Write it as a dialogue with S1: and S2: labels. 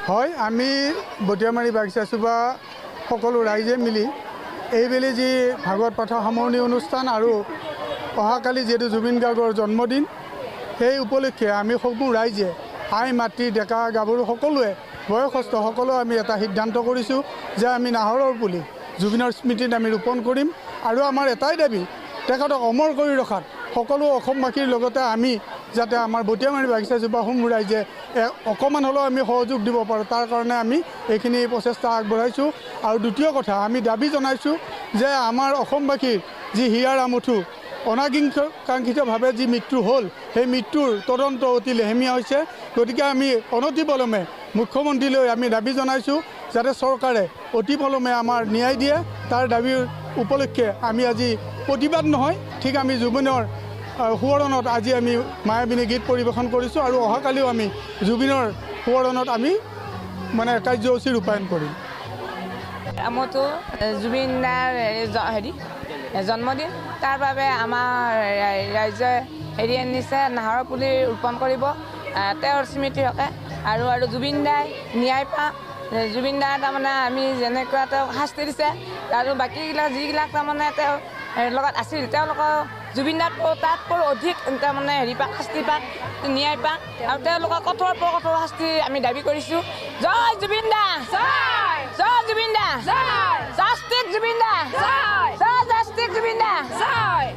S1: হয় আমি বটিয়ামাৰী বাগিচা চুবা সকলো ৰাইজে মিলি এইবেলি যি ভাগৱত পাঠৰ সামৰণি অনুষ্ঠান আৰু অহাকালি যিহেতু জুবিন গাৰ্গৰ জন্মদিন সেই উপলক্ষে আমি সকলো ৰাইজে আই মাতৃ ডেকা গাভৰু সকলোৱে বয়সস্থ সকলো আমি এটা সিদ্ধান্ত কৰিছোঁ যে আমি নাহৰৰ পুলি জুবিনৰ স্মৃতিত আমি ৰোপণ কৰিম আৰু আমাৰ এটাই দাবী তেখেতক অমৰ কৰি ৰখাত সকলো অসমবাসীৰ লগতে আমি যাতে আমাৰ বটিয়ামাৰী বাগিচা চুবা সমূহ ৰাইজে অকণমান হ'লেও আমি সহযোগ দিব পাৰোঁ তাৰ কাৰণে আমি এইখিনি প্ৰচেষ্টা আগবঢ়াইছোঁ আৰু দ্বিতীয় কথা আমি দাবী জনাইছোঁ যে আমাৰ অসমবাসীৰ যি হিয়াৰ আমঠু অনাকাংক্ষিতভাৱে যি মৃত্যু হ'ল সেই মৃত্যুৰ তদন্ত অতি লেহেমীয়া হৈছে গতিকে আমি অনতিপলমে মুখ্যমন্ত্ৰীলৈ আমি দাবী জনাইছোঁ যাতে চৰকাৰে অতিপলমে আমাৰ ন্যায় দিয়ে তাৰ দাবীৰ উপলক্ষে আমি আজি প্ৰতিবাদ নহয় ঠিক আমি জুবিনৰ সোঁৱৰণত আজি আমি মায়াবিনী গীত পৰিৱেশন কৰিছোঁ আৰু অহাকালিও আমি জুবিনৰ সোঁৱৰণত আমি মানে কাৰ্যসূচী ৰূপায়ণ কৰিম
S2: আমতো জুবিন দাৰ জন্মদিন তাৰ বাবে আমাৰ ৰাইজে আনিছে নাহৰৰ পুলি ৰোপণ কৰিব তেওঁৰ স্মৃতি হকে আৰু জুবিন দাই ন্যায় পাওক জুবিন দাৰ তাৰমানে আমি যেনেকুৱা তেওঁক শাস্তি দিছে আৰু বাকীবিলাক যিবিলাক তাৰমানে তেওঁৰ লগত আছিল তেওঁলোকৰ জুবিন তাতকৈ অধিক তাৰমানে পাক শাস্তি পাক ন্যায় পাক আৰু তেওঁলোকৰ কঠোৰ কঠোৰ শাস্তি আমি দাবী কৰিছোঁ জয় জুবিন দা জয় জুবিন দা জাষ্টিক জুবিন দা জয় জাষ্টিক জুবিন দা জয়